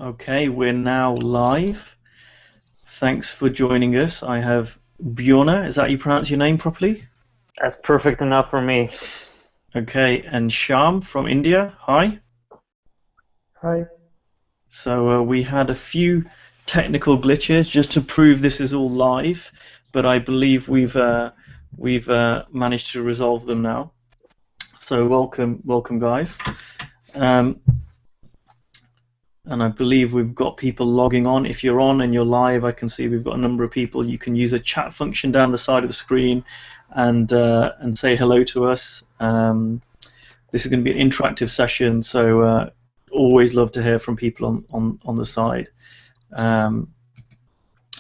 Okay, we're now live. Thanks for joining us. I have Bjornar, is that you pronounce your name properly? That's perfect enough for me. Okay, and Shyaam from India. Hi. Hi. So we had a few technical glitches just to prove this is all live, but I believe we've managed to resolve them now. So welcome guys. And I believe we've got people logging on. If you're on and you're live, I can see we've got a number of people. You can use a chat function down the side of the screen and say hello to us. This is going to be an interactive session, so always love to hear from people on the side. And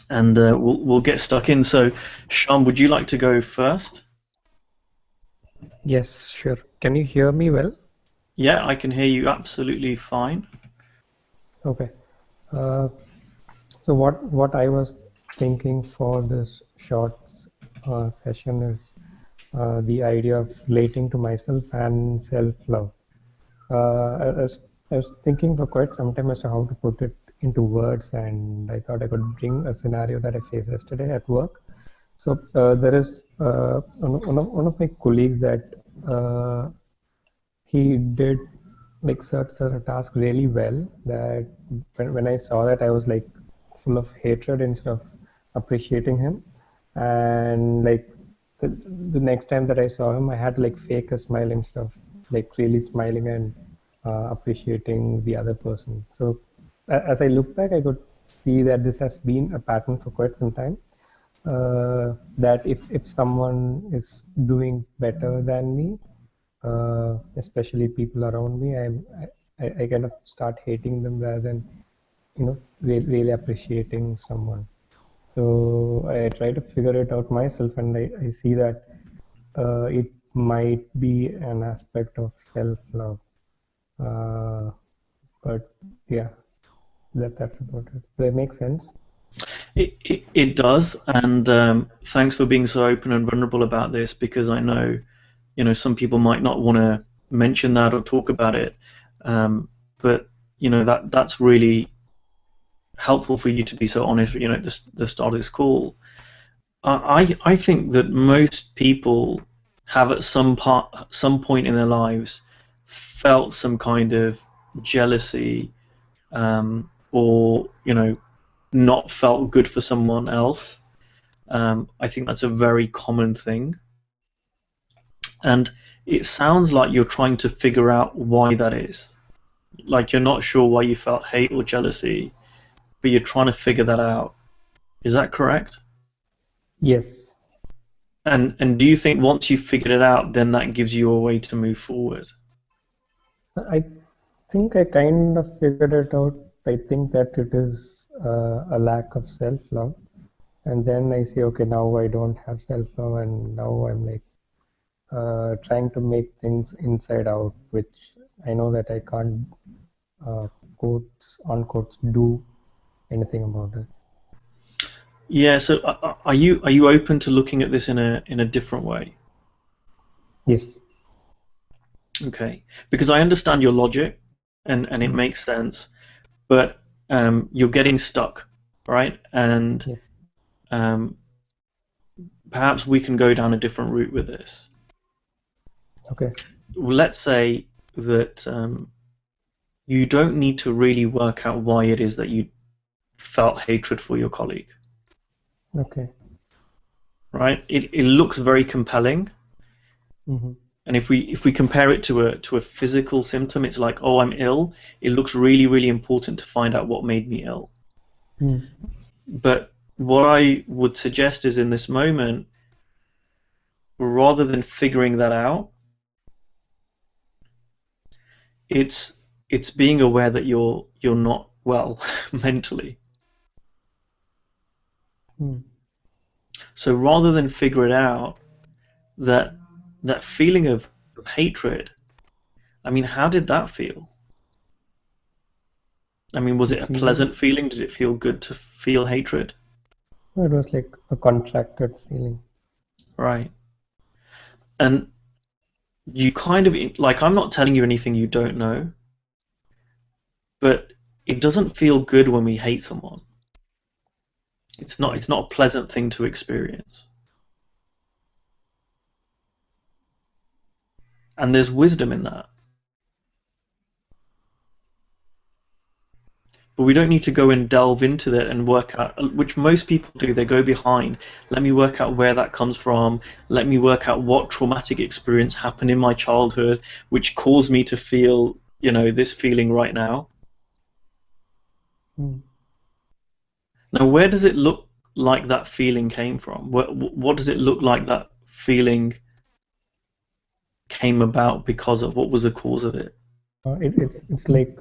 we'll get stuck in. So, Shyaam, would you like to go first? Yes, sure. Can you hear me well? Yeah, I can hear you absolutely fine. Okay. So what I was thinking for this short session is the idea of relating to myself and self-love. I was thinking for quite some time as to how to put it into words, and I thought I could bring a scenario that I faced yesterday at work. So there is one of my colleagues that he did like certain task really well, that when I saw that I was like full of hatred instead of appreciating him. And like the next time that I saw him, I had to like fake a smile instead of like really smiling and appreciating the other person. So as I look back, I could see that this has been a pattern for quite some time. That if someone is doing better than me, especially people around me, I kind of start hating them rather than really appreciating someone. So I try to figure it out myself, and I see that it might be an aspect of self-love. But yeah, that's about it. Does that make sense? It does, and thanks for being so open and vulnerable about this, because I know, some people might not want to mention that or talk about it, but that's really helpful for you to be so honest. At the start of this call, I think that most people have at some point in their lives felt some kind of jealousy, or not felt good for someone else. I think that's a very common thing, and it sounds like you're trying to figure out why that is. Like you're not sure why you felt hate or jealousy, but you're trying to figure that out. Is that correct? Yes. And do you think once you've figured it out, then that gives you a way to move forward? I think I kind of figured it out. I think that it is a lack of self-love. And then I say, okay, now I don't have self-love, and now I'm like trying to make things inside out, which I know that I can't, quotes on quotes, do anything about it. Yeah. So are you open to looking at this in a different way? Yes. Okay. Because I understand your logic, and it makes sense, but you're getting stuck, right? And Yeah. Perhaps we can go down a different route with this. Okay. Let's say that you don't need to really work out why it is that you felt hatred for your colleague. Okay. Right? It looks very compelling. Mm-hmm. And if we compare it to a physical symptom, it's like, oh, I'm ill. It looks really, really important to find out what made me ill. Mm. But what I would suggest is, in this moment, rather than figuring that out, it's being aware that you're not well mentally. Mm. So rather than figure it out, that feeling of hatred, I mean, how did that feel? I mean, was The it a feeling, pleasant feeling? Did it feel good to feel hatred? it was like a contracted feeling. Right. And you kind of, like, I'm not telling you anything you don't know, but it doesn't feel good when we hate someone. It's not Right. a pleasant thing to experience. And there's wisdom in that. But we don't need to go and delve into that and work out, which most people do. They go behind. Let me work out where that comes from. Let me work out what traumatic experience happened in my childhood, which caused me to feel, this feeling right now. Mm. Now, where does it look like that feeling came from? What does it look like that feeling came about because of? What was the cause of it? It's like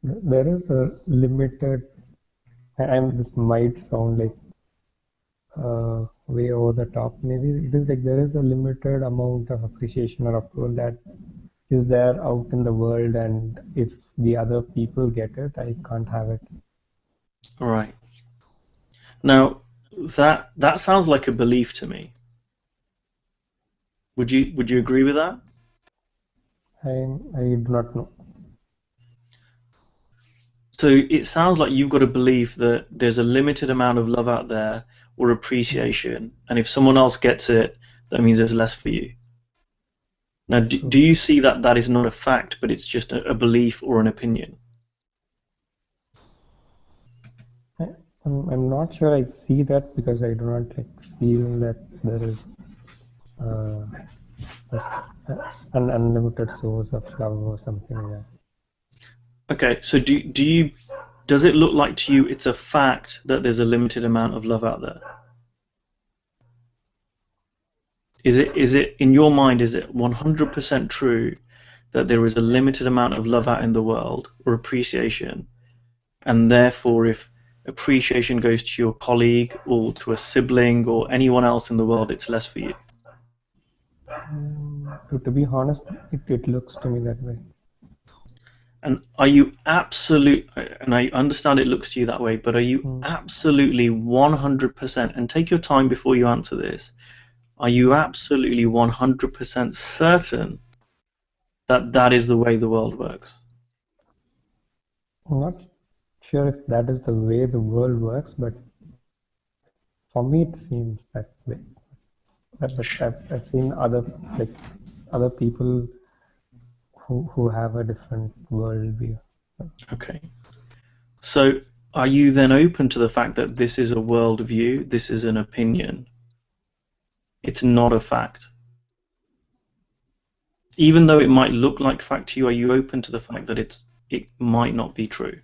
there is a limited, and this might sound like way over the top. Maybe it is like there is a limited amount of appreciation or approval that is there out in the world, and if the other people get it, I can't have it. All right. Now, that sounds like a belief to me. Would you agree with that? I do not know. So it sounds like you've got a belief that there's a limited amount of love out there or appreciation, and if someone else gets it, that means there's less for you. Now, do you see that that is not a fact, but it's just a belief or an opinion? I'm not sure I see that because I do not feel that there is uh, an unlimited source of love or something like that. Okay, so does it look like to you it's a fact that there's a limited amount of love out there? Is it in your mind, is it 100% true that there is a limited amount of love out in the world or appreciation, and therefore if appreciation goes to your colleague or to a sibling or anyone else in the world, it's less for you? To be honest, it looks to me that way. And are you and I understand it looks to you that way, but are you absolutely 100%, and take your time before you answer this, are you absolutely 100% certain that that is the way the world works? I'm not sure if that is the way the world works, but for me it seems that way. But I've seen other people who have a different worldview. Okay. So are you then open to the fact that this is a worldview, this is an opinion, it's not a fact? Even though it might look like fact to you, are you open to the fact that it might not be true?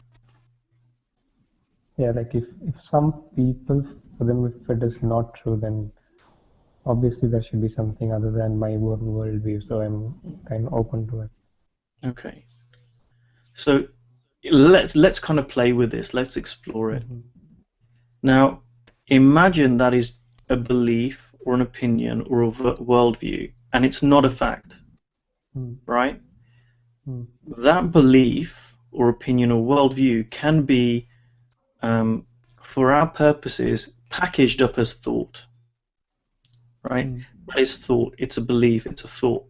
Yeah, like if some people, for them, if it is not true, then obviously there should be something other than my own worldview. So I'm kind of open to it. Okay. So let's kind of play with this. Let's explore it. Now, imagine that is a belief or an opinion or a worldview, and it's not a fact, right? That belief or opinion or worldview can be, for our purposes, packaged up as thought, right? That is thought. It's a belief. It's a thought.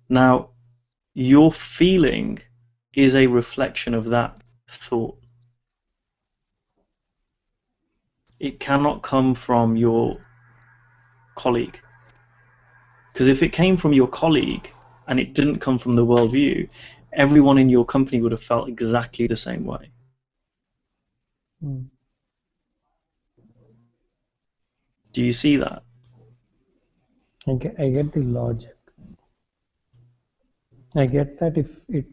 Now, your feeling is a reflection of that thought. It cannot come from your colleague. Because if it came from your colleague and it didn't come from the worldview, everyone in your company would have felt exactly the same way. Do you see that? I get the logic. I get that if it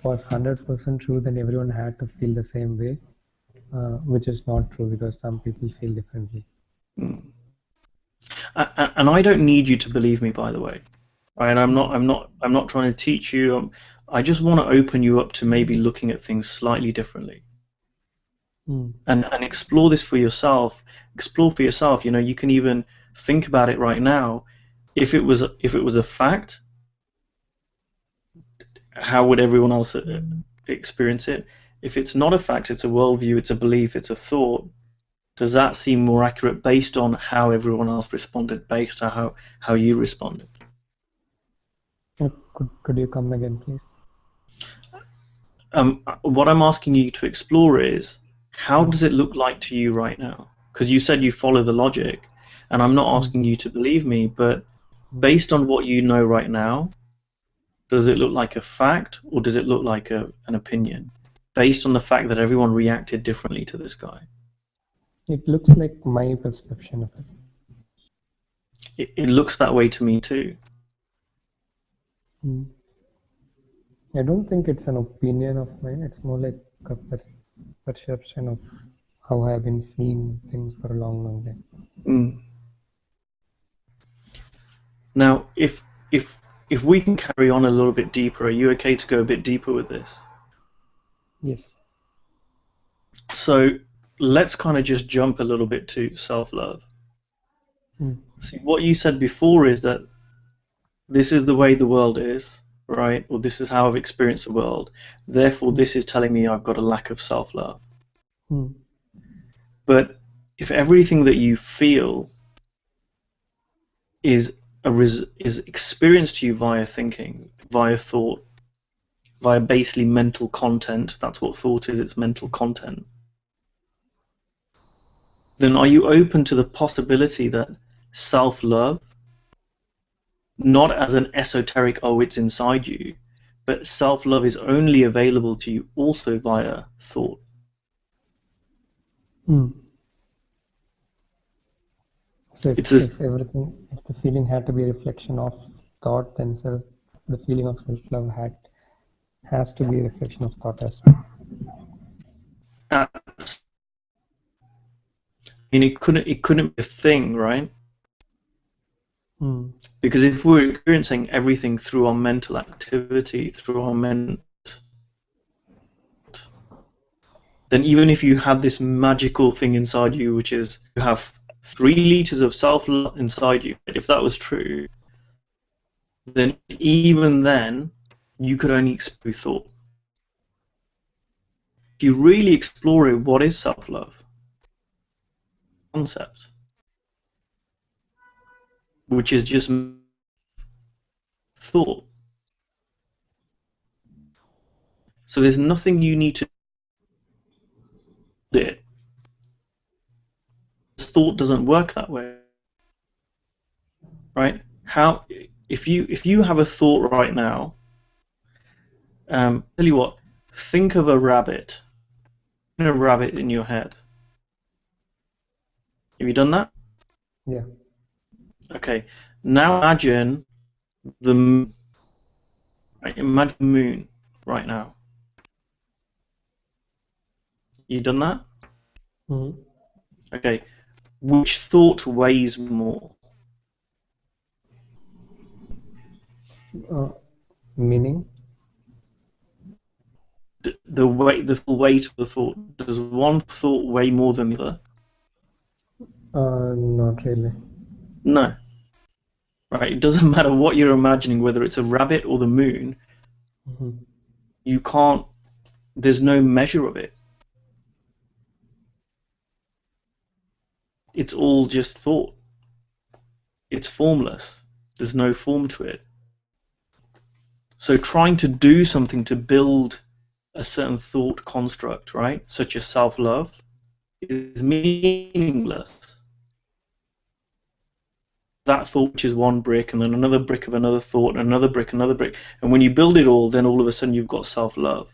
was 100% true, then everyone had to feel the same way, which is not true because some people feel differently. And I don't need you to believe me, by the way. Right? I'm not trying to teach you. I just want to open you up to maybe looking at things slightly differently. And explore this for yourself. Explore for yourself. You can even think about it right now. If it was a fact, how would everyone else experience it? If it's not a fact, it's a worldview, it's a belief, it's a thought. Does that seem more accurate based on how everyone else responded, based on how you responded? Could you come again, please? what I'm asking you to explore is, how does it look like to you right now? Because you said you follow the logic, and I'm not asking you to believe me, but based on what you know right now, does it look like a fact, or does it look like an opinion? Based on the fact that everyone reacted differently to this guy. It looks like my perception of it. It looks that way to me too. I don't think it's an opinion of mine. It's more like a perception of how I've been seeing things for a long, long time. Now, if we can carry on a little bit deeper, are you okay to go a bit deeper with this? Yes. So let's kind of just jump a little bit to self-love. See, what you said before is that this is the way the world is, right? Or this is how I've experienced the world. Therefore, this is telling me I've got a lack of self-love. But if everything that you feel is experienced to you via thinking, via thought, via basically mental content, that's what thought is, it's mental content, then are you open to the possibility that self-love, not as an esoteric, oh, it's inside you, but self-love is only available to you also via thought? So if the feeling had to be a reflection of thought, then the feeling of self-love has to be a reflection of thought as well. And it couldn't be a thing, right? Because if we're experiencing everything through our mental activity, through our mental, then even if you had this magical thing inside you, which is you have 3 liters of self-love inside you, if that was true, then even then you could only explore thought. If you really explore it, what is self-love? Concept, which is just thought. So there's nothing you need to do. It. Thought doesn't work that way, right? How if you have a thought right now, tell you what, think of a rabbit. A rabbit in your head. Have you done that? Yeah. Okay. Now imagine the moon. Right? Imagine the moon right now. You done that? Okay. Which thought weighs more? Meaning? The full weight of the thought. Does one thought weigh more than the other? Not really. No. Right. It doesn't matter what you're imagining, whether it's a rabbit or the moon. You can't. There's no measure of it. It's all just thought. It's formless. There's no form to it. So trying to do something to build a certain thought construct, right, such as self-love, is meaningless. That thought, which is one brick, and then another brick of another thought, and another brick, and when you build it all, then all of a sudden you've got self-love.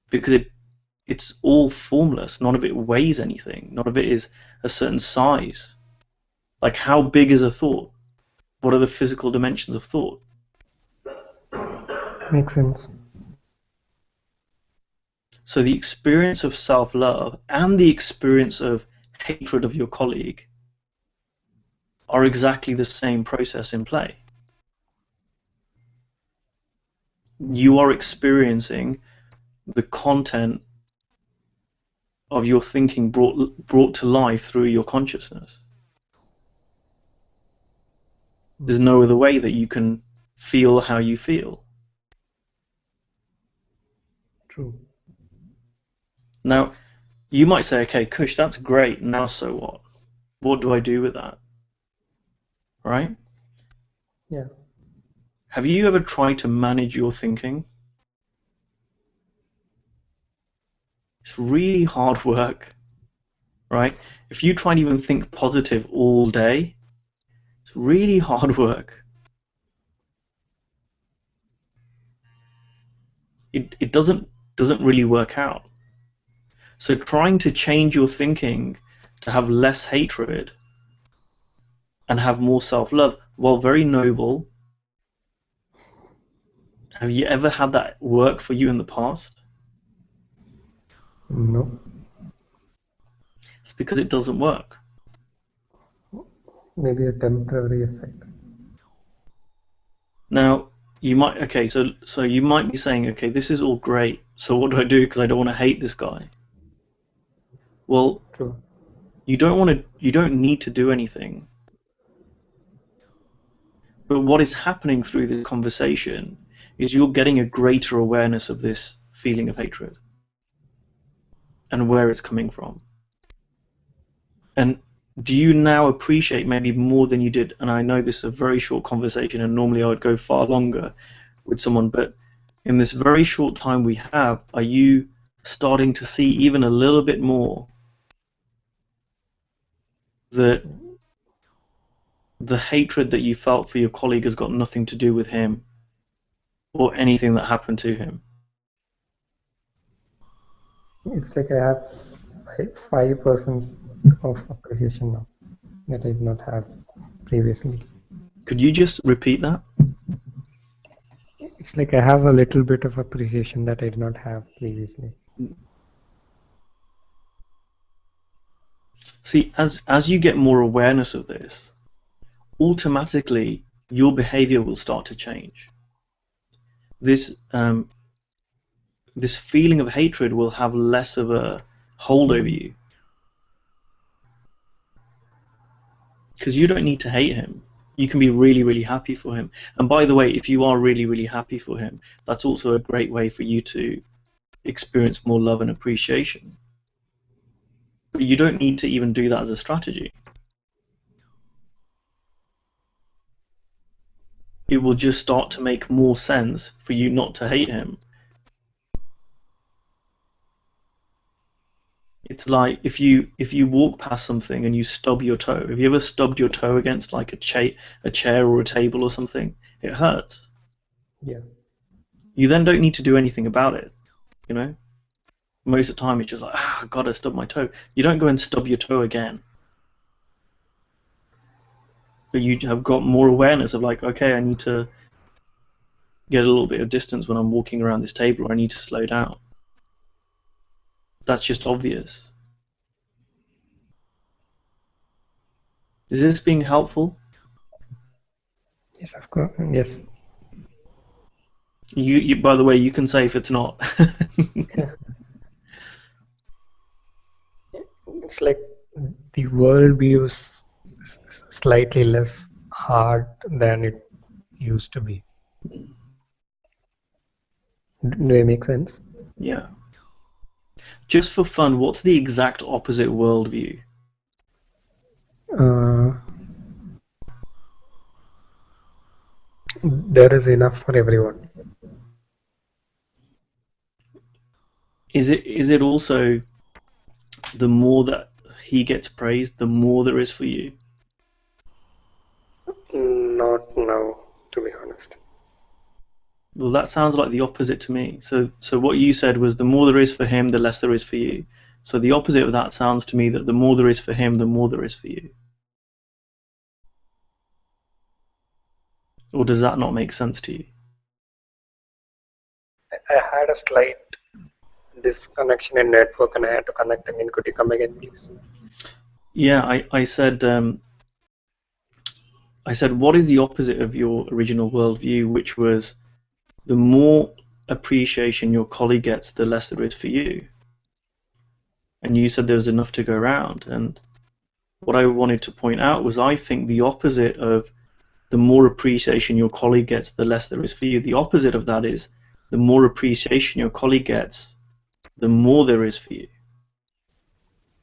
Because it's all formless. None of it weighs anything. None of it is a certain size. Like, how big is a thought? What are the physical dimensions of thought? Makes sense. So the experience of self-love and the experience of hatred of your colleague are exactly the same process in play. You are experiencing the content of your thinking brought to life through your consciousness. There's no other way that you can feel how you feel. True. Now, you might say, okay, Kush, that's great. Now so what? What do I do with that? Right? Yeah. Have you ever tried to manage your thinking? really hard work, right? If you try and even think positive all day, it's really hard work. It doesn't really work out. So trying to change your thinking to have less hatred and have more self-love, while very noble, have you ever had that work for you in the past? No. It's because it doesn't work. Maybe a temporary effect. Now, you might, okay, so you might be saying, okay, this is all great, so what do I do because I don't want to hate this guy? Well, True. you don't need to do anything. But what is happening through this conversation is you're getting a greater awareness of this feeling of hatred and where it's coming from. And do you now appreciate maybe more than you did? And I know this is a very short conversation, and normally I would go far longer with someone, but in this very short time we have, are you starting to see even a little bit more that the hatred that you felt for your colleague has got nothing to do with him or anything that happened to him? It's like I have 5% of appreciation now that I did not have previously. Could you just repeat that? It's like I have a little bit of appreciation that I did not have previously. See, as you get more awareness of this, automatically your behavior will start to change. This feeling of hatred will have less of a hold over you, because you don't need to hate him. You can be really, really happy for him. And by the way, if you are really, really happy for him, that's also a great way for you to experience more love and appreciation. But you don't need to even do that as a strategy. It will just start to make more sense for you not to hate him. It's like if you walk past something and you stub your toe. Have you ever stubbed your toe against like a chair or a table or something? It hurts. Yeah. You then don't need to do anything about it, you know? Most of the time it's just like, God, I stubbed my toe. You don't go and stub your toe again. But you have got more awareness of like, okay, I need to get a little bit of distance when I'm walking around this table, or I need to slow down. That's just obvious. Is this being helpful? Yes, of course. Yes. You by the way, you can say if it's not. It's like the worldview is slightly less hard than it used to be. Do I make sense? Yeah. Just for fun, what's the exact opposite worldview? There is enough for everyone. Is it also the more that he gets praised, the more there is for you? Not now, to be honest. Well, that sounds like the opposite to me. So what you said was the more there is for him, the less there is for you. So the opposite of that sounds to me that the more there is for him, the more there is for you. Or does that not make sense to you? I had a slight disconnection in network and I had to connect again. Could you come again, please? Yeah, I said what is the opposite of your original worldview, which was the more appreciation your colleague gets, the less there is for you. And you said there was enough to go around. And what I wanted to point out was I think the opposite of the more appreciation your colleague gets, the less there is for you. The opposite of that is the more appreciation your colleague gets, the more there is for you.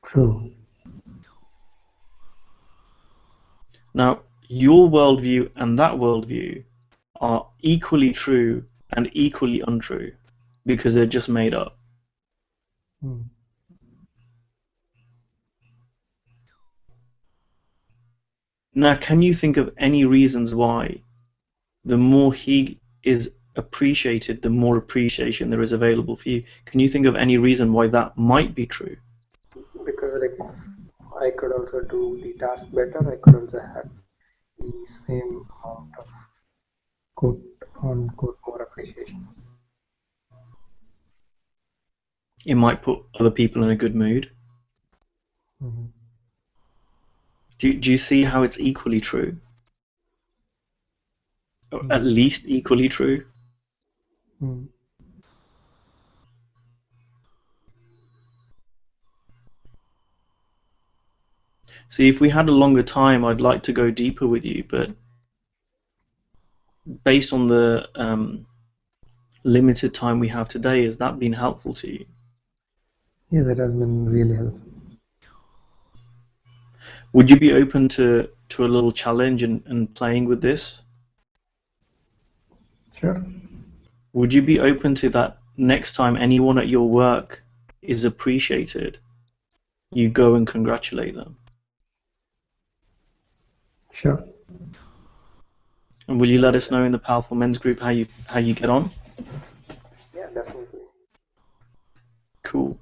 True. Now, your worldview and that worldview are equally true and equally untrue because they're just made up. Now, can you think of any reasons why the more he is appreciated, the more appreciation there is available for you? Can you think of any reason why that might be true? Because like I could also do the task better, I could also have the same amount of quote unquote more appreciations. It might put other people in a good mood. Mm-hmm. Do you see how it's equally true? Or at least equally true? Mm-hmm. See, if we had a longer time, I'd like to go deeper with you, but based on the limited time we have today, has that been helpful to you? Yes, it has been really helpful. Would you be open to a little challenge and playing with this? Sure. Would you be open to that next time anyone at your work is appreciated, you go and congratulate them? Sure. And will you let us know in the Powerful Men's group how you get on? Yeah, definitely. Cool.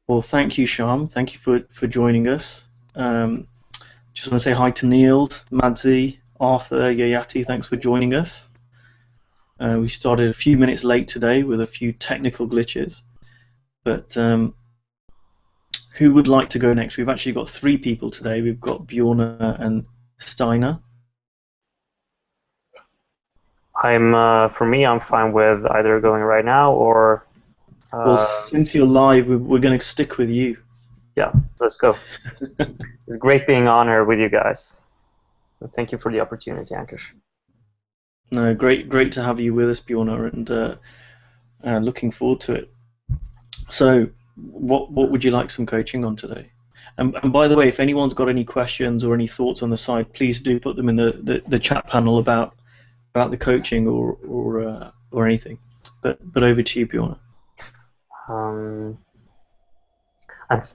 Well, thank you, Shyaam. Thank you for joining us. Just want to say hi to Niels, Madzi, Arthur, Yayati. Thanks for joining us. We started a few minutes late today with a few technical glitches. But who would like to go next? We've actually got 3 people today. We've got Bjornar and Steiner. For me, I'm fine with either going right now or. Well, since you're live, we're going to stick with you. Yeah, let's go. It's great being on here with you guys. Thank you for the opportunity, Ankush. No, great to have you with us, Bjornar, and looking forward to it. So, what would you like some coaching on today? And by the way, if anyone's got any questions or any thoughts on the side, please do put them in the chat panel about the coaching or anything. But over to you, Bjornar.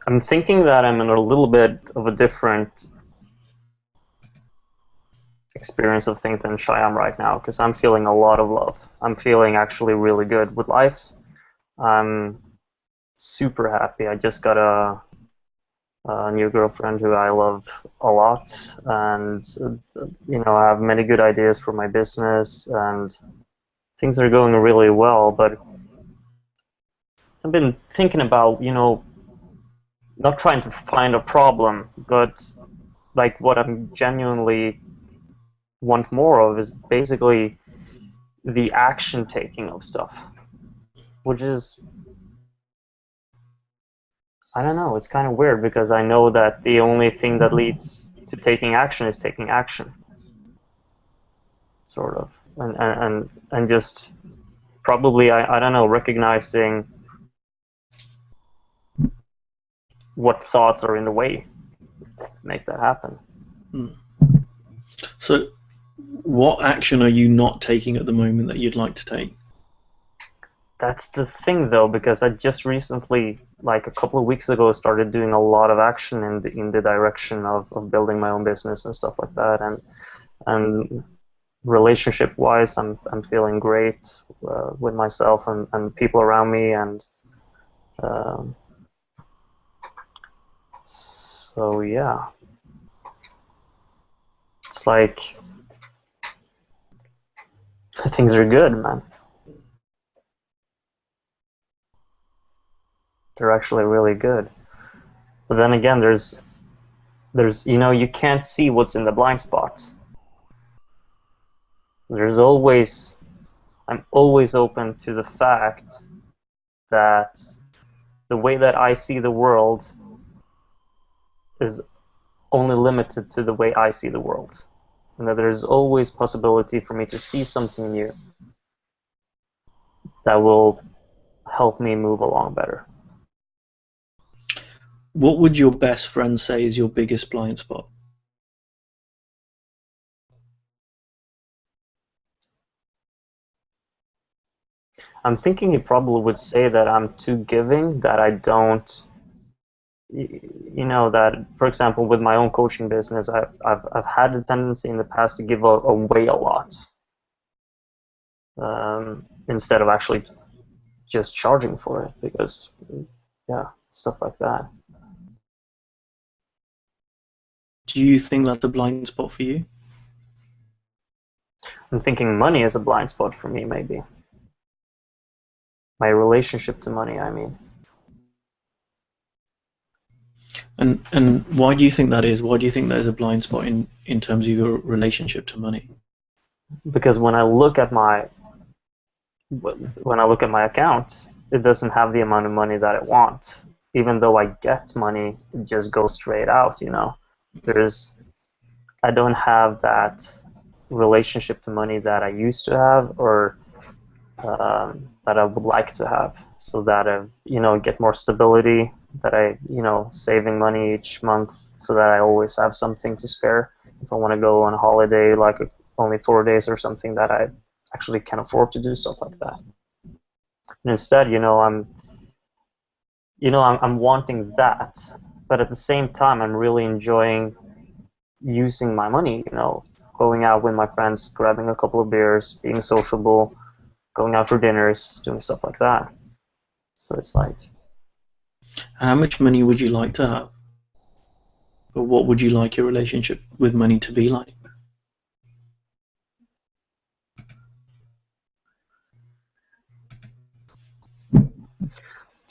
I'm thinking that I'm in a little bit of a different experience of things than Shyaam right now, because I'm feeling a lot of love. I'm feeling actually really good with life. I'm super happy. I just got a new girlfriend who I love a lot, and I have many good ideas for my business, and things are going really well. But I've been thinking about, not trying to find a problem, but like what I'm genuinely want more of is basically the action taking of stuff, which is, I don't know, it's kind of weird because I know that the only thing that leads to taking action is taking action, sort of, and just probably, I don't know, recognizing what thoughts are in the way to make that happen. So, what action are you not taking at the moment that you'd like to take? That's the thing, though, because I just recently, like a couple of weeks ago, started doing a lot of action in the direction of building my own business and stuff like that, and relationship-wise, I'm feeling great with myself and people around me, and so yeah, it's like things are good, man. They're actually really good. But then again, there's you can't see what's in the blind spot. I'm always open to the fact that the way that I see the world is only limited to the way I see the world. And that there's always possibility for me to see something new that will help me move along better. What would your best friend say is your biggest blind spot? I'm thinking he probably would say that I'm too giving, that I don't you know that, for example, with my own coaching business, I've had a tendency in the past to give away a lot, instead of actually just charging for it, because yeah, stuff like that. Do you think that's a blind spot for you? I'm thinking money is a blind spot for me, maybe. My relationship to money, I mean. And why do you think that is? Why do you think that is a blind spot in terms of your relationship to money? Because when I look at my account, it doesn't have the amount of money that I want. Even though I get money, it just goes straight out, you know. I don't have that relationship to money that I used to have, or that I would like to have, so that I, get more stability, that I, saving money each month, so that I always have something to spare if I want to go on a holiday, like only 4 days or something, that I actually can afford to do stuff like that. And instead, I'm wanting that, but at the same time, I'm really enjoying using my money, going out with my friends, grabbing a couple of beers, being sociable, going out for dinners, doing stuff like that. So it's like... How much money would you like to have? Or what would you like your relationship with money to be like?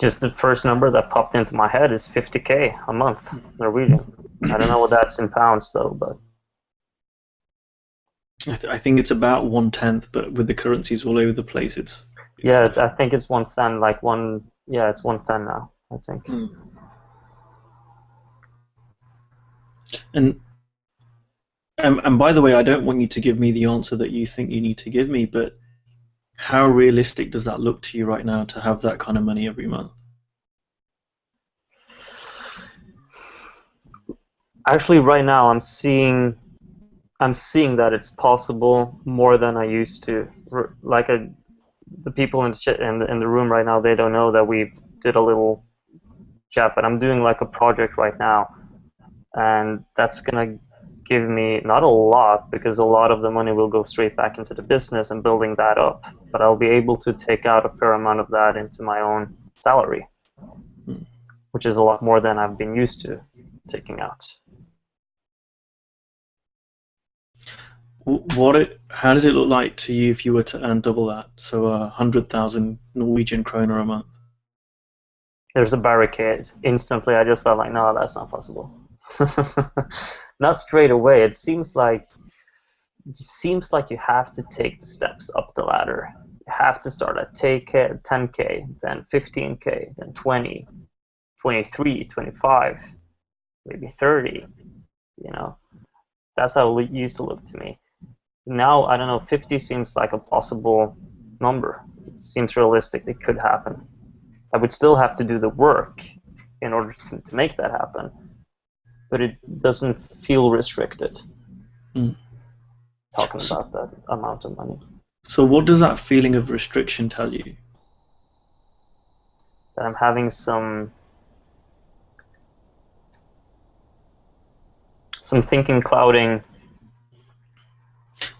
Just the first number that popped into my head is 50K a month, Norwegian. I don't know what that's in pounds though, but... I think it's about 1/10, but with the currencies all over the place, it's yeah, I think it's 1/10, like one. Yeah, it's 1/10 now, I think. And by the way, I don't want you to give me the answer that you think you need to give me, but how realistic does that look to you right now to have that kind of money every month? Actually, right now I'm seeing that it's possible more than I used to. Like the people in the room right now, they don't know that we did a little chat, but I'm doing like a project right now, and that's gonna give me not a lot, because a lot of the money will go straight back into the business and building that up, but I'll be able to take out a fair amount of that into my own salary, which is a lot more than I've been used to taking out. How does it look like to you if you were to earn double that, so 100,000 Norwegian kroner a month? There's a barricade. Instantly, I just felt like, no, that's not possible. Not straight away. It seems like you have to take the steps up the ladder. You have to start at 10K, then 15K, then 20, 23, 25, maybe 30. That's how it used to look to me. Now, I don't know, 50 seems like a possible number. It seems realistic. It could happen. I would still have to do the work in order to make that happen, but it doesn't feel restricted. Talking about that amount of money. So what does that feeling of restriction tell you? That I'm having some thinking clouding.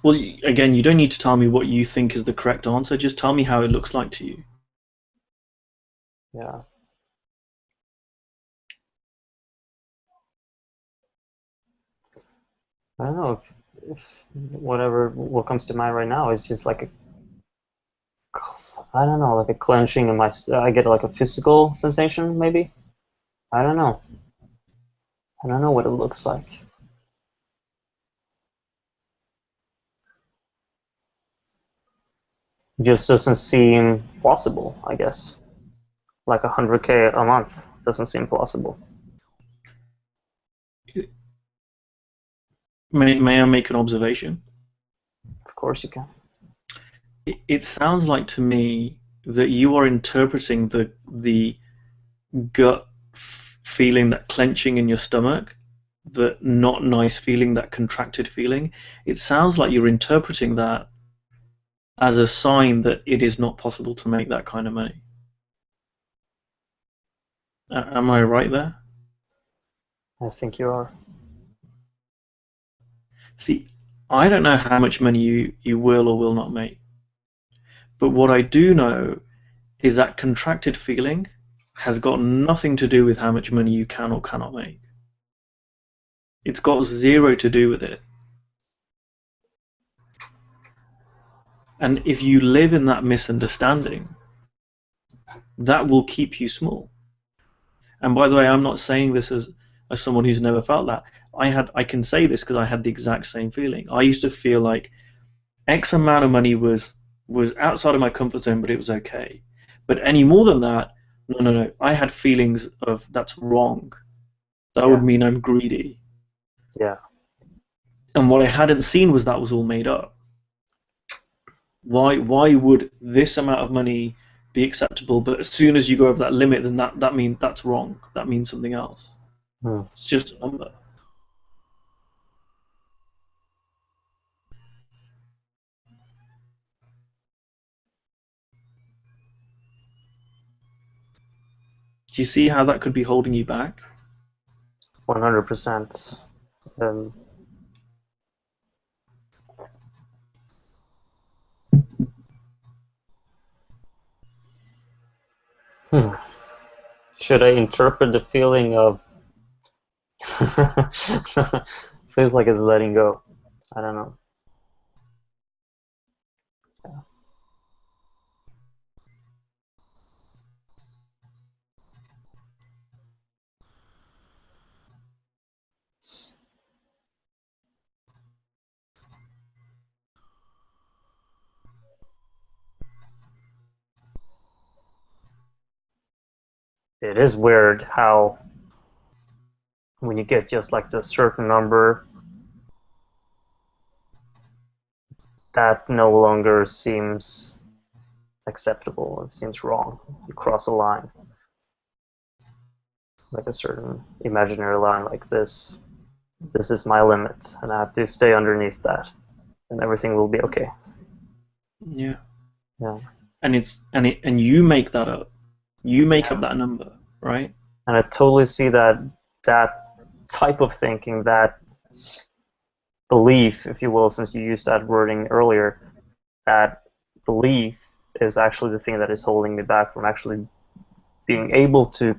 Well, again, you don't need to tell me what you think is the correct answer. Just tell me how it looks like to you. Yeah. I don't know if what comes to mind right now is just like like a clenching in my. I get like a physical sensation, maybe. I don't know. I don't know what it looks like. It just doesn't seem plausible, I guess. Like 100K a month doesn't seem plausible. May I make an observation? Of course you can. It sounds like to me that you are interpreting the gut feeling, that clenching in your stomach, the not nice feeling, that contracted feeling. It sounds like you're interpreting that as a sign that it is not possible to make that kind of money. Am I right there? I think you are. See, I don't know how much money you will or will not make. But what I do know is that contracted feeling has got nothing to do with how much money you can or cannot make. It's got zero to do with it. And if you live in that misunderstanding, that will keep you small. And by the way, I'm not saying this as someone who's never felt that. I can say this because I had the exact same feeling. I used to feel like X amount of money was outside of my comfort zone, but it was okay. But any more than that, no. I had feelings of that's wrong. That would mean I'm greedy. Yeah. And what I hadn't seen was that was all made up. Why would this amount of money be acceptable, but as soon as you go over that limit, then that means that's wrong. That means something else. It's just a number. Do you see how that could be holding you back? 100%. Should I interpret the feeling of feels like it's letting go? I don't know. Yeah. It is weird how when you get just like a certain number, that no longer seems acceptable. It seems wrong. You cross a line, like a certain imaginary line like this. This is my limit, and I have to stay underneath that, and everything will be okay. Yeah. Yeah. And you make that up. You make up that number, right? And I totally see that type of thinking, that belief, if you will, since you used that wording earlier, that belief is actually the thing that is holding me back from actually being able to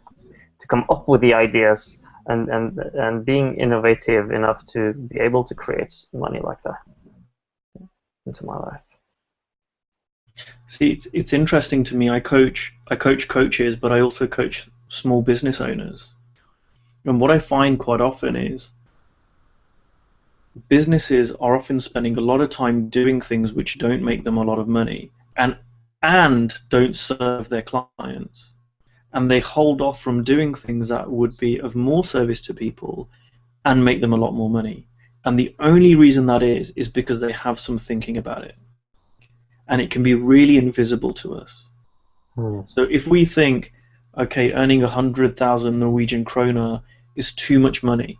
come up with the ideas and being innovative enough to be able to create money like that into my life. See, it's interesting to me. I coach coaches, but I also coach small business owners. And what I find quite often is businesses are often spending a lot of time doing things which don't make them a lot of money and don't serve their clients. And they hold off from doing things that would be of more service to people and make them a lot more money. And the only reason that is because they have some thinking about it. And it can be really invisible to us. So if we think, okay, earning 100,000 Norwegian kroner is too much money,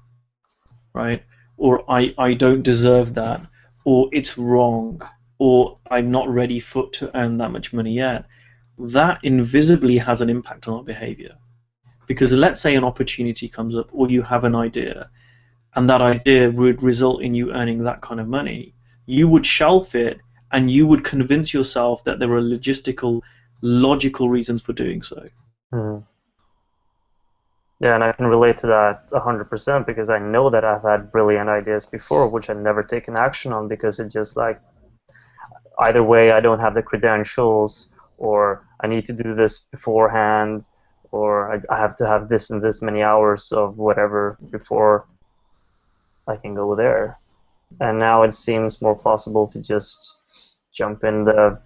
right? Or I don't deserve that, or it's wrong, or I'm not ready to earn that much money yet, that invisibly has an impact on our behavior. Because let's say an opportunity comes up, or you have an idea, and that idea would result in you earning that kind of money, you would shelf it, and you would convince yourself that there are logical reasons for doing so. Yeah, and I can relate to that 100% because I know that I've had brilliant ideas before which I've never taken action on because it just like, either way I don't have the credentials, or I need to do this beforehand, or I have to have this and this many hours of whatever before I can go there. And now it seems more plausible to just jump in the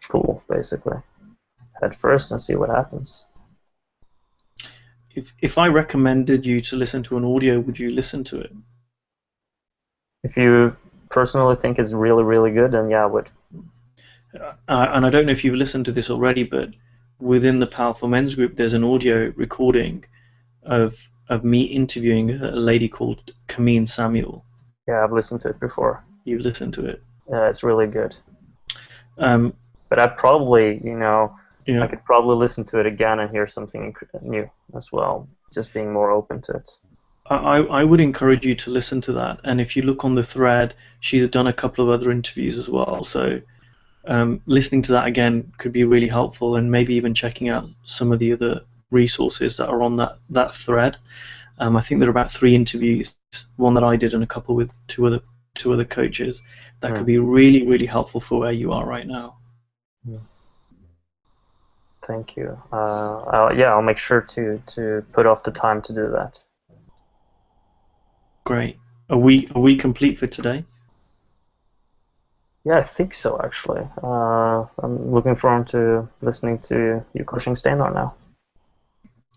pool, basically, head first and see what happens. If I recommended you to listen to an audio, would you listen to it? If you personally think it's really, really good, then yeah, I would. And I don't know if you've listened to this already, but within the Powerful Men's group, there's an audio recording of me interviewing a lady called Kameen Samuel. Yeah, I've listened to it before. You've listened to it? Yeah, it's really good. But I probably, I could probably listen to it again and hear something new as well, just being more open to it. I would encourage you to listen to that. And if you look on the thread, she's done a couple of other interviews as well. So listening to that again could be really helpful, and maybe even checking out some of the other resources that are on that thread. I think there are about 3 interviews, one that I did and a couple with two other coaches that could be really, really helpful for where you are right now. Yeah. Thank you. I'll make sure to put off the time to do that. Great. Are we complete for today? Yeah, I think so, actually. I'm looking forward to listening to you coaching Steinar now.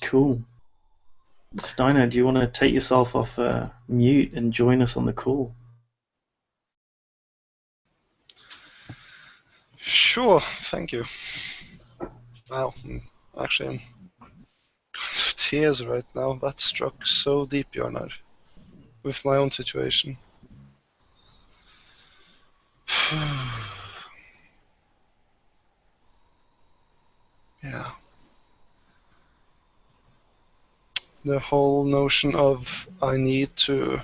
Cool. Steiner, do you want to take yourself off mute and join us on the call? Sure, thank you. Wow, actually in kind of tears right now. That struck so deep, Bjornar, with my own situation. Yeah. The whole notion of I need to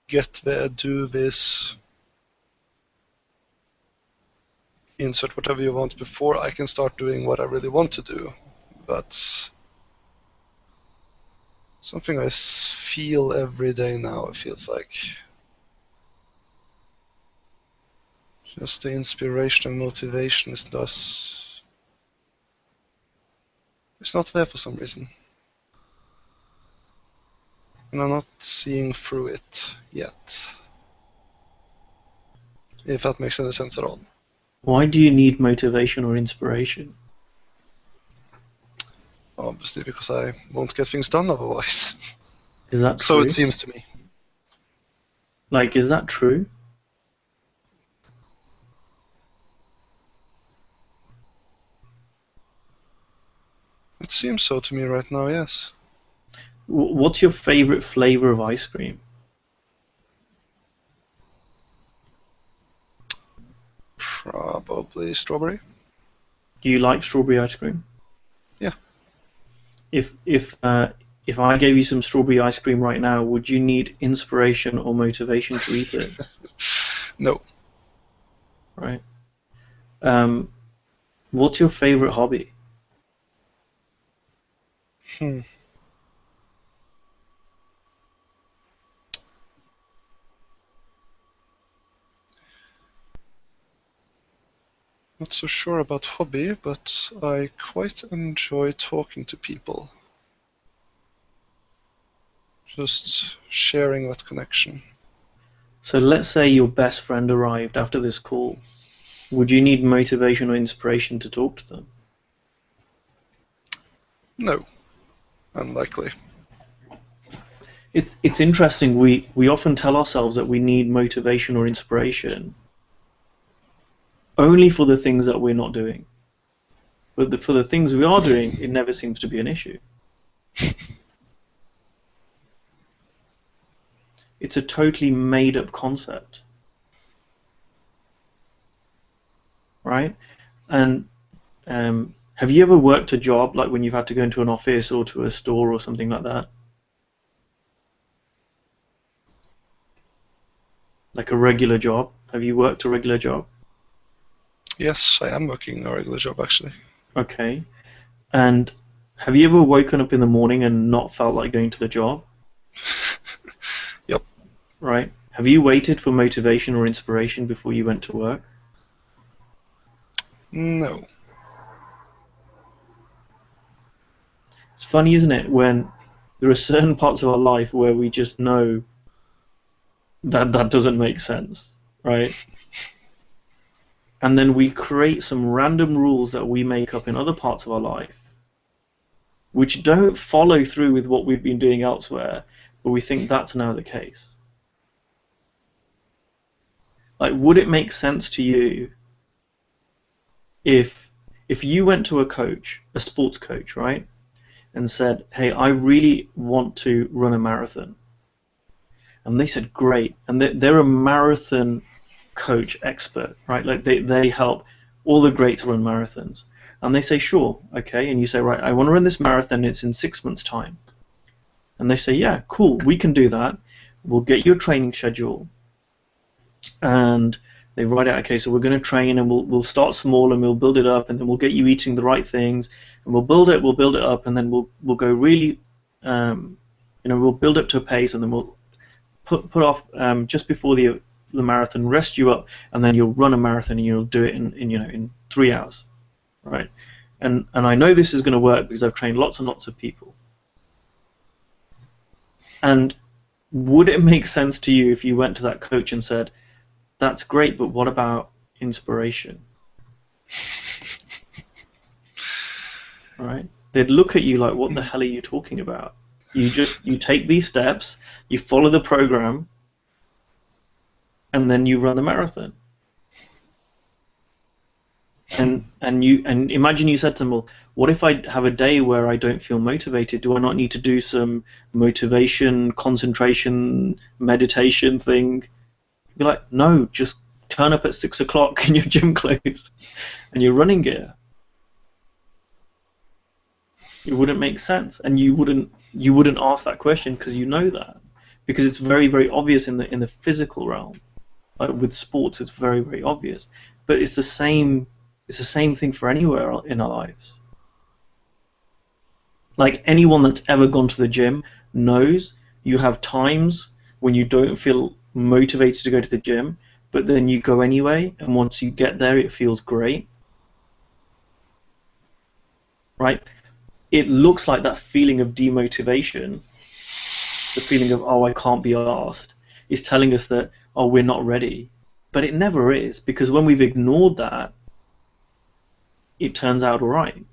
get there, do this, insert whatever you want before I can start doing what I really want to do. That's something I feel every day now, it feels like. Just the inspiration and motivation is thus... it's not there for some reason. And I'm not seeing through it yet. If that makes any sense at all. Why do you need motivation or inspiration? Obviously because I won't get things done otherwise. Is that true? So it seems to me. Like, is that true? It seems so to me right now, yes. What's your favorite flavor of ice cream? Probably strawberry. Do you like strawberry ice cream? Yeah. If I gave you some strawberry ice cream right now, would you need inspiration or motivation to eat it? No. Right. What's your favorite hobby? Not so sure about hobby, but I quite enjoy talking to people. Just sharing that connection. So let's say your best friend arrived after this call. Would you need motivation or inspiration to talk to them? No. Unlikely. It's interesting. We often tell ourselves that we need motivation or inspiration only for the things that we're not doing. But for the things we are doing, it never seems to be an issue. It's a totally made-up concept, right? And have you ever worked a job, like when you've had to go into an office or to a store or something like that? Like a regular job? Have you worked a regular job? Yes, I am working a regular job, actually. Okay. And have you ever woken up in the morning and not felt like going to the job? Yep. Right. Have you waited for motivation or inspiration before you went to work? No. It's funny, isn't it, when there are certain parts of our life where we just know that that doesn't make sense, right? And then we create some random rules that we make up in other parts of our life which don't follow through with what we've been doing elsewhere, but we think that's now the case. Like, would it make sense to you if you went to a coach, a sports coach, right, and said, hey, I really want to run a marathon. And they said, great. And they're a marathon coach expert, right? Like they help all the greats run marathons. And they say, sure, okay. And you say, right, I want to run this marathon. It's in 6 months' time. And they say, yeah, cool, we can do that. We'll get you a training schedule. And they write out, okay, so we're going to train, and we'll start small, and we'll build it up, and then we'll get you eating the right things, and we'll build it up, and then we'll go really, we'll build up to a pace, and then we'll put off just before the marathon, rest you up, and then you'll run a marathon, and you'll do it in 3 hours, right? And I know this is going to work because I've trained lots and lots of people. And would it make sense to you if you went to that coach and said, that's great, but what about inspiration? Right? They'd look at you like, what the hell are you talking about? You take these steps, you follow the program, and then you run the marathon. And imagine you said to them, well, what if I have a day where I don't feel motivated? Do I not need to do some motivation, concentration, meditation thing? You'd be like, no, just turn up at 6 o'clock in your gym clothes and your running gear. It wouldn't make sense, and you wouldn't ask that question because you know that, because it's very, very obvious in the physical realm. Like with sports, it's very, very obvious, but it's the same thing for anywhere in our lives. Like anyone that's ever gone to the gym knows you have times when you don't feel motivated to go to the gym, but then you go anyway, and once you get there, it feels great. Right? It looks like that feeling of demotivation, the feeling of, oh, I can't be asked, is telling us that, oh, we're not ready. But it never is, because when we've ignored that, it turns out all right.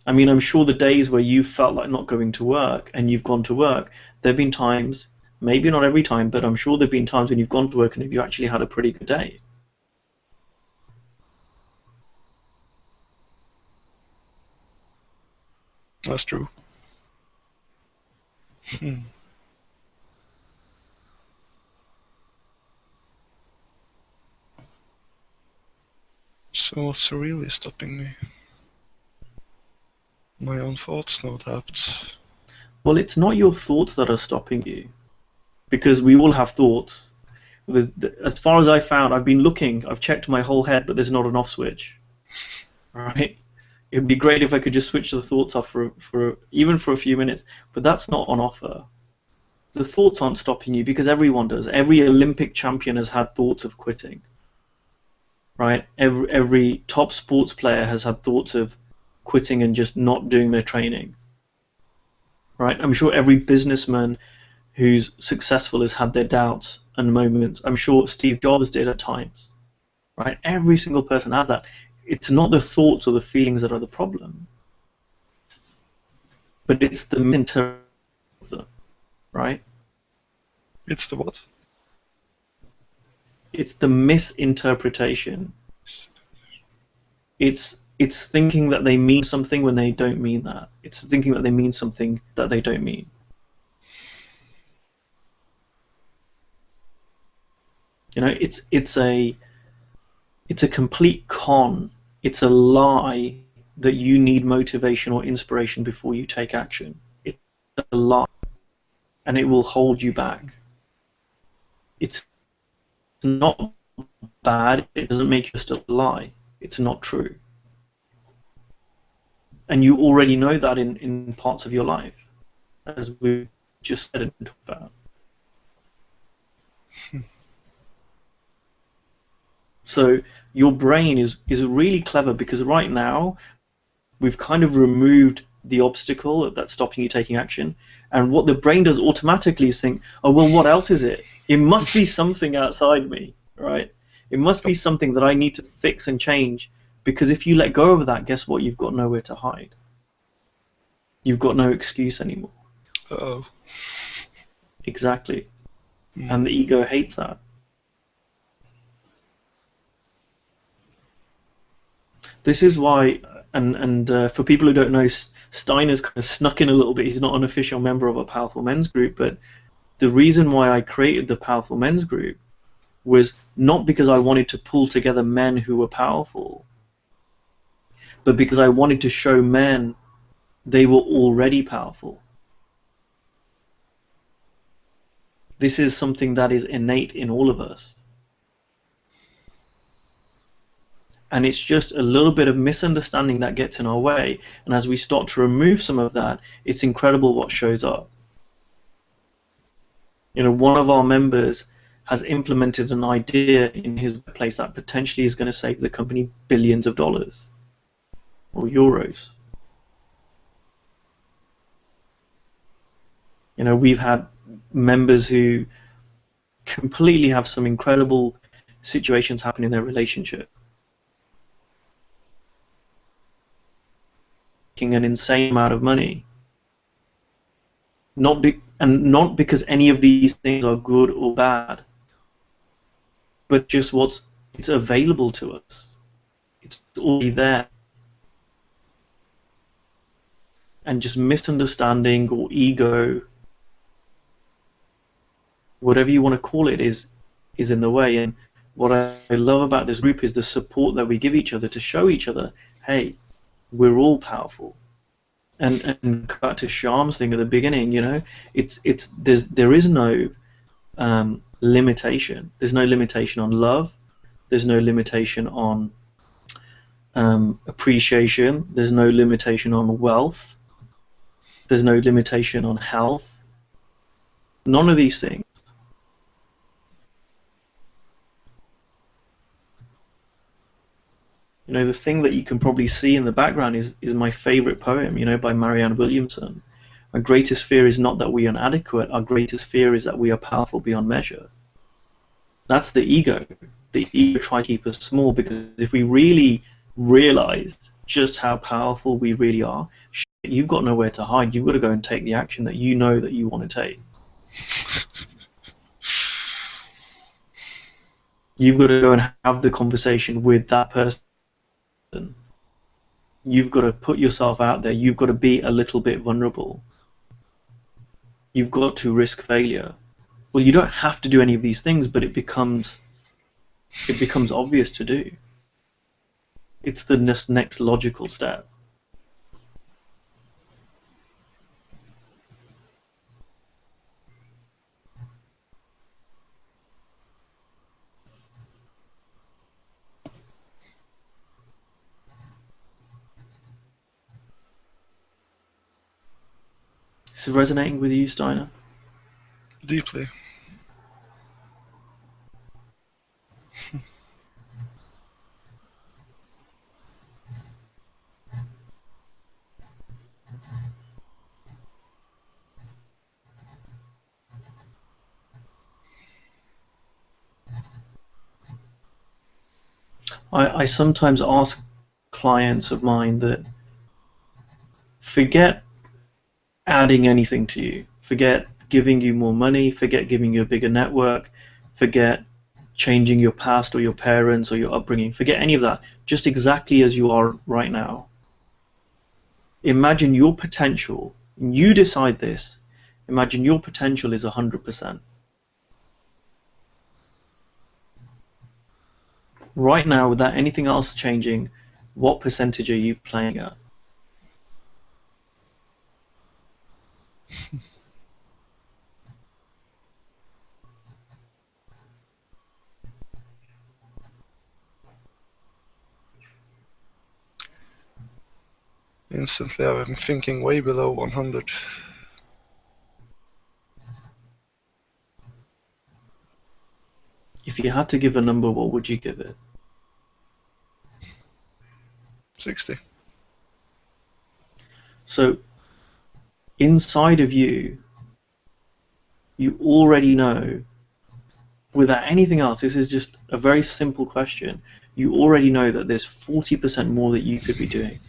I mean, I'm sure the days where you felt like not going to work and you've gone to work, there have been times, maybe not every time, but I'm sure there have been times when you've gone to work and you actually had a pretty good day. That's true. So what's really stopping me? My own thoughts, no doubt. Well, it's not your thoughts that are stopping you, because we all have thoughts. As far as I found, I've been looking, I've checked my whole head, but there's not an off switch. Right? It'd be great if I could just switch the thoughts off for even for a few minutes, but that's not on offer. The thoughts aren't stopping you because everyone does. Every Olympic champion has had thoughts of quitting. Right? Every top sports player has had thoughts of quitting and just not doing their training. Right? I'm sure every businessman who's successful has had their doubts and moments. I'm sure Steve Jobs did at times. Right? Every single person has that. It's not the thoughts or the feelings that are the problem, but it's the misinterpretation of them, right? It's the what? It's the misinterpretation. It's thinking that they mean something when they don't mean that. It's thinking that they mean something that they don't mean. You know, it's a complete con. It's a lie that you need motivation or inspiration before you take action. It's a lie, and it will hold you back. It's not bad. It doesn't make you still lie. It's not true. And you already know that in parts of your life, as we just said and talked about. So your brain is really clever, because right now we've kind of removed the obstacle that's stopping you taking action, and what the brain does automatically is think, oh, well, what else is it? It must be something outside me, right? It must be something that I need to fix and change, because if you let go of that, guess what? You've got nowhere to hide. You've got no excuse anymore. Uh-oh. Exactly. And the ego hates that. This is why, and for people who don't know, Steiner's kind of snuck in a little bit. He's not an official member of a Powerful Men's group, but the reason why I created the Powerful Men's group was not because I wanted to pull together men who were powerful, but because I wanted to show men they were already powerful. This is something that is innate in all of us. And it's just a little bit of misunderstanding that gets in our way. And as we start to remove some of that, it's incredible what shows up. You know, one of our members has implemented an idea in his workplace that potentially is going to save the company billions of dollars or euros. You know, we've had members who completely have some incredible situations happen in their relationship. Making an insane amount of money. Not because any of these things are good or bad, but just it's available to us. It's already there. And just misunderstanding or ego, whatever you want to call it, is in the way. And what I love about this group is the support that we give each other to show each other, hey, we're all powerful. And cut to Shyam's thing at the beginning, you know, there is no limitation. There's no limitation on love. There's no limitation on appreciation. There's no limitation on wealth. There's no limitation on health. None of these things. You know, the thing that you can probably see in the background is my favorite poem, you know, by Marianne Williamson. Our greatest fear is not that we are inadequate. Our greatest fear is that we are powerful beyond measure. That's the ego. The ego tries to keep us small, because if we really realized just how powerful we really are, you've got nowhere to hide. You've got to go and take the action that you know that you want to take. You've got to go and have the conversation with that person. You've got to put yourself out there. You've got to be a little bit vulnerable. You've got to risk failure. Well, you don't have to do any of these things, but it becomes obvious to do. It's the next logical step. This is resonating with you, Steiner? Deeply. I sometimes ask clients of mine that forget adding anything to you. Forget giving you more money, forget giving you a bigger network, forget changing your past or your parents or your upbringing. Forget any of that. Just exactly as you are right now. Imagine your potential. You decide this. Imagine your potential is 100%. Right now, without anything else changing, what percentage are you playing at? Instantly, I'm thinking way below 100. If you had to give a number, what would you give it? 60. So, inside of you, you already know, without anything else, this is just a very simple question, you already know that there's 40% more that you could be doing.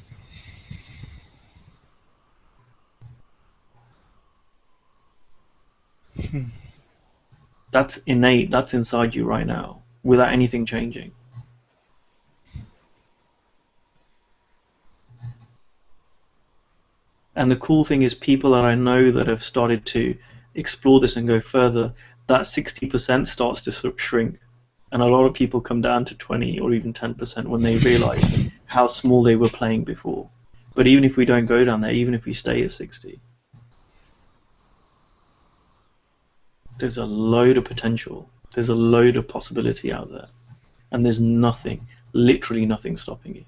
That's innate, that's inside you right now, without anything changing. And the cool thing is, people that I know that have started to explore this and go further, that 60% starts to sort of shrink. And a lot of people come down to 20 or even 10% when they realize how small they were playing before. But even if we don't go down there, even if we stay at 60, there's a load of potential. There's a load of possibility out there. And there's nothing, literally nothing stopping you.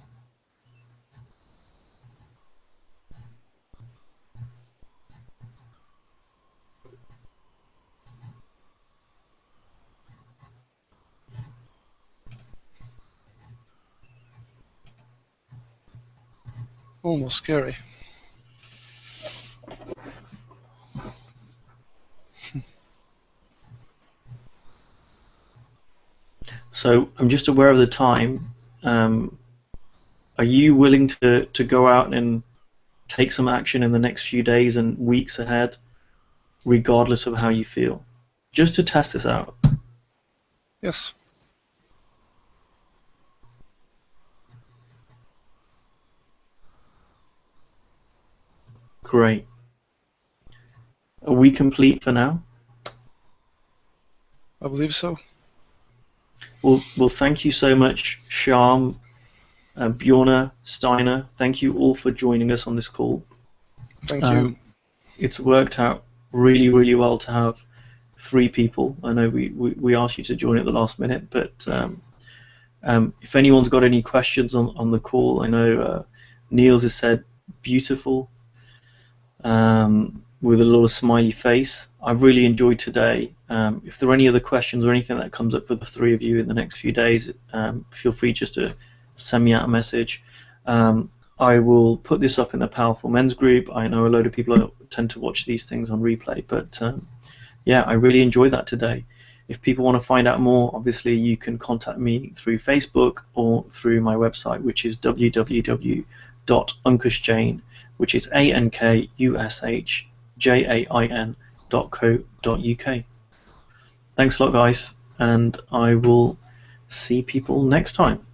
Almost scary. So I'm just aware of the time. Are you willing to go out and take some action in the next few days and weeks ahead, regardless of how you feel, just to test this out? Yes. Great. Are we complete for now? I believe so. Well, thank you so much, Shyaam, Bjornar Steiner. Thank you all for joining us on this call. Thank you. It's worked out really, really well to have 3 people. I know we asked you to join at the last minute, but if anyone's got any questions on the call, I know Niels has said beautiful with a little smiley face. I've really enjoyed today. If there are any other questions or anything that comes up for the 3 of you in the next few days, feel free just to send me out a message. I will put this up in the Powerful Men's group. I know a load of people tend to watch these things on replay, but yeah, I really enjoyed that today. If people want to find out more, obviously you can contact me through Facebook or through my website, which is www.ankushjain, which is ANKUSHJAIN.co.uk. Thanks a lot, guys, and I will see people next time.